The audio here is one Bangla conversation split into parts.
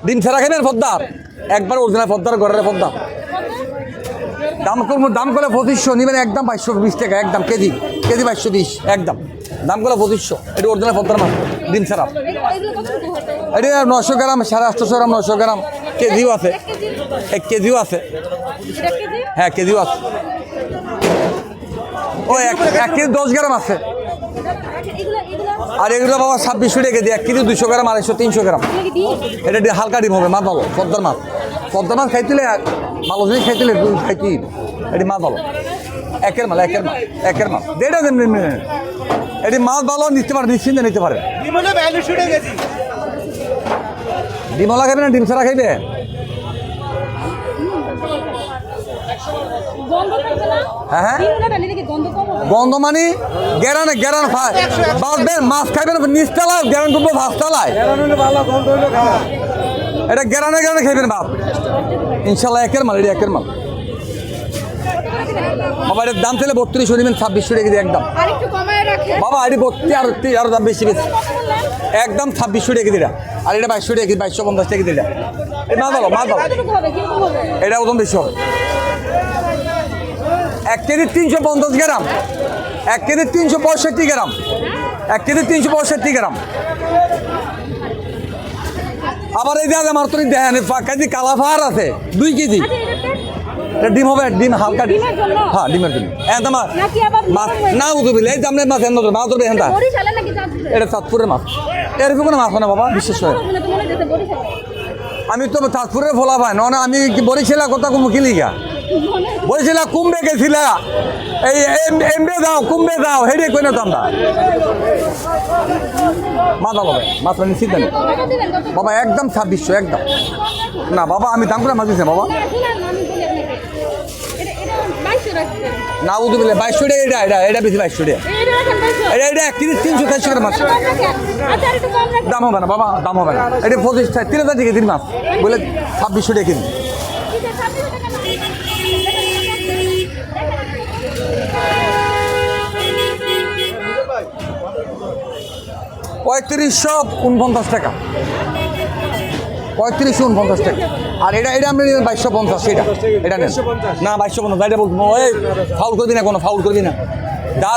ডিম ছাড়া খাবেন পদ্মার, একবার অরিজিনাল পদ্মার ঘরের পদ্মা। দাম করলে 2500 নেবেন, একদম 520 টাকা, একদম কেজি 520, একদম দাম করলে 2500। এটা অরিজিনাল পদ্মার মাছ, ডিম ছাড়া। এটা 900 গ্রাম, 850 গ্রাম, 900 গ্রাম, কেজিও আছে, 1 কেজিও আছে। হ্যাঁ কেজিও আছে, ও 1 কেজি 10 গ্রাম আছে। আর এগুলো বাবা 2600 টাকা কেজি, 1 কেজি 200 গ্রাম, 250, 300 গ্রাম। এটা হালকা ডিম হবে, মাছ ভালো, পদ্মার মাছ। পদ্মার মাছ খাইতেলে ভালো জিনিস খাইতেলে খাইতে, এটি মাছ ভালো, একের মাল। দেড়টা দিন এটি মাছ ভালো, নিতে পারে, নিশ্চিন্তে নিতে পারে। ডিমওয়ালা খাইবে না ডিম ছাড়া খাইবে? হ্যাঁ গন্ধ মানে গেরান বাঁচবেন, মাছ খাইবেন নিচতলায়, গেরান ডুববো ভাততলায়, এটা গেরানে খাইবেন বাপ, ইনশাল্লাহ একের মাল, এটা একের মাল। বাবা এটার দাম ছিল 3200 নেবেন, 2600 টাকা দিয়ে একদম। বাবা এটি 32 আরো দাম বেশি একদম 2600 টাকা দিয়ে। আর এটা 2200 টাকা, 2250 টাকা দিয়ে। মাছ ভালো, এটা ওজন বেশি হবে। 1 কেজি 350 গ্রাম, 1 কেজি 365 গ্রাম, 1 কেজি 365 গ্রাম। আবার এই যে আমার তো দেখেন কেজি কালাফার আছে 2 কেজি। এটা ডিম হবে, ডিম হালকা ডিম, হ্যাঁ ডিমের জন্য। মাছ না উঠবে, এই দামের মাছ এনে মাছ ধরবে এখানটা। এটা চাঁদপুরের মাছ, এরকম কোনো মাছ হয় না বাবা, বিশেষ করে। আমি তো চাঁদপুরের ফোলা পাই না, আমি বরিশালা কথা কুমুখিলি গা, বরিশালা কুম্বে গেছিলা, এই এমবে যাও কুম্বে যাও, হেঁটে কই না তো আমরা। মাছ ভালো হবে, মাছ নিশ্চিত নেই বাবা, একদম 2600, একদম। না বাবা আমি দাম করে মাছ দিচ্ছি বাবা, না বুঝতে পারলে 2200 টাকা, এটা বেশি 2200 টাকা। এটা 1 কেজি 340 গ্রাম মাছ, দাম হবে না বাবা, দাম হবে না। এটা 3000 টাকা কেজির মাছ বলে 2600 টাকা কেজি। পঁয়ত্রিশশো 49 টাকা, 3549 টাকা। আর এটা আপনি 2250, এটা নেন না 2250, এটা বলবো এই ফাউল করবি না, কোনো ফাউল করবি না।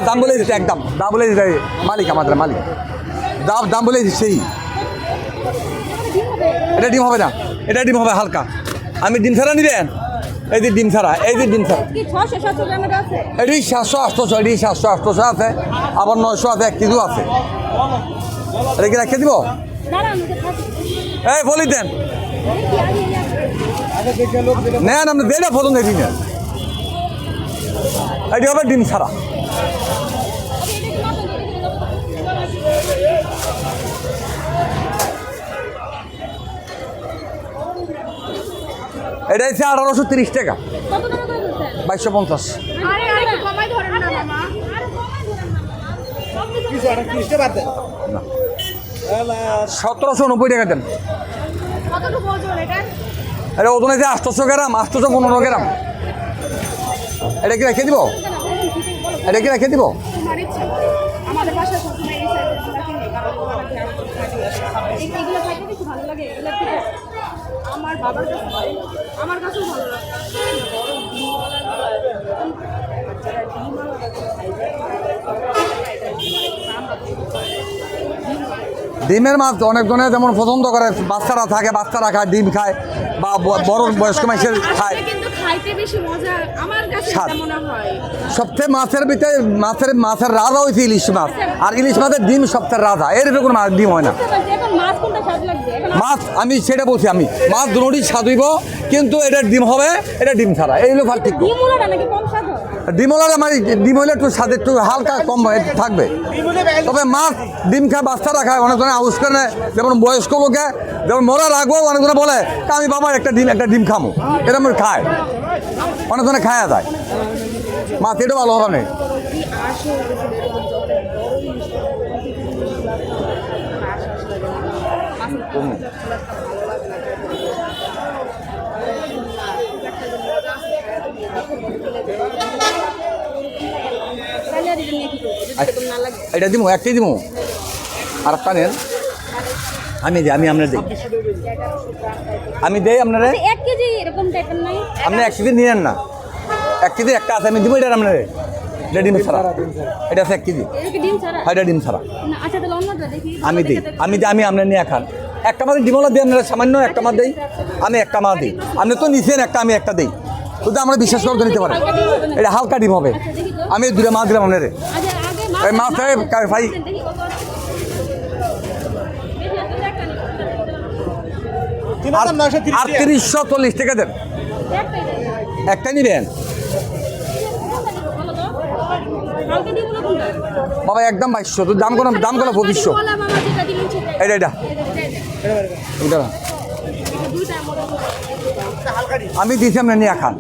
দাম বলে দিচ্ছে, একদম দাম বলে দিচ্ছে মালিক, আমাদের মালিক দাম বলে দিচ্ছে। এটা ডিম হবে না, এটা ডিম হবে হালকা। আমি ডিম ছাড়া নিবেন, এই যে ডিম ছাড়া, এই যে ডিম ছাড়া, এটি 700 800, এটি 700 800 আছে, আবার 900 আছে, 1 কেজিও আছে। এটা কি রেখে দিব? এই বলি দেন, নেন আপনি দেড় পর্যন্ত দেখি নেন। এটি হবে ডিম ছাড়া। এটা হচ্ছে 1830 টাকা, 2250। 1790 টাকা দেন। এটা ওজন আছে 800 গ্রাম, 815 গ্রাম। এটা কি রেখে দিব? এটা কি রেখে দিব? ডিমের মাছ অনেকজনে যেমন পছন্দ করে, বাচ্চারা থাকে, বাচ্চারা খায়, ডিম খায়, বা বড় বয়স্ক মানুষের খায়। সবচেয়ে মাছের ভিতরে মাছের রাজা হয়েছে ইলিশ মাছ, আর ইলিশ মাছের ডিম সবচেয়ে রাজা, এর কোনো ডিম হয় না। মাছ আমি সেটা বলছি, আমি মাছ দুটোই স্বাদ হইব, কিন্তু এটা ডিম হবে, এটা ডিম ছাড়া, এই হলো পার্থক্য। ডিম হলে মানে ডিম হলে একটু স্বাদ একটু হালকা কম থাকবে, তবে মাছ ডিম খায়, বাচ্চারা খায়, অনেকজনে আউস করে, যেমন বয়স্ক লোকে, যেমন মরার আগেও অনেকজনে বলে আমি বাবা একটা ডিম খামো, এরকম খায়, অনেকজনে খায়া যায়। মাছ এটা ভালো হবে না। এটা দিব, একটাই দিব, আর একটা নেন। আমি দিই, আমি আপনার দিই, আমি দেই আপনারে। 1 কেজি এরকম টাইপের নাই? আপনি 1 কেজি নিয়েন না, 1 কেজি একটা আছে, আমি দিব এটা আপনারে। এটা ডিম ছাড়া, এটা আছে 1 কেজি। এটা কি ডিম ছাড়া? হয় এটা ডিম ছাড়া। না, আচ্ছা তাহলে অন্যটা দেখি। আমি দিই, আমি আপনার নিয়ে খান। একটা মাছ ডিমলা দিই আপনারা, সামান্য একটা মাছ দিই, আমি একটা মাছ দিই। আপনি তো নিছেন একটা, আমি একটা দিই, শুধু আমরা বিশ্বাস করতে নিতে পারি। এটা হালকা ডিম হবে, আমি 2টা মাছ দিলাম আপনারে। আচ্ছা আগে এই মাছটাকে ভাই দেখি কত আছে। বেশি আসলে একটা নেই। আর 3840 টাকা দেন, একটাই দেন। একটা নিবেন ভালো তো? কালকে দিব না কোনটা? বাবা, একদম 2200, তো দাম কোনো 2500। বলা মামা যেটা দিলেন সেটা। এটা এটা এটা দুইটা মতো। আমি দিয়েছি, আপনি নিয়ে খান।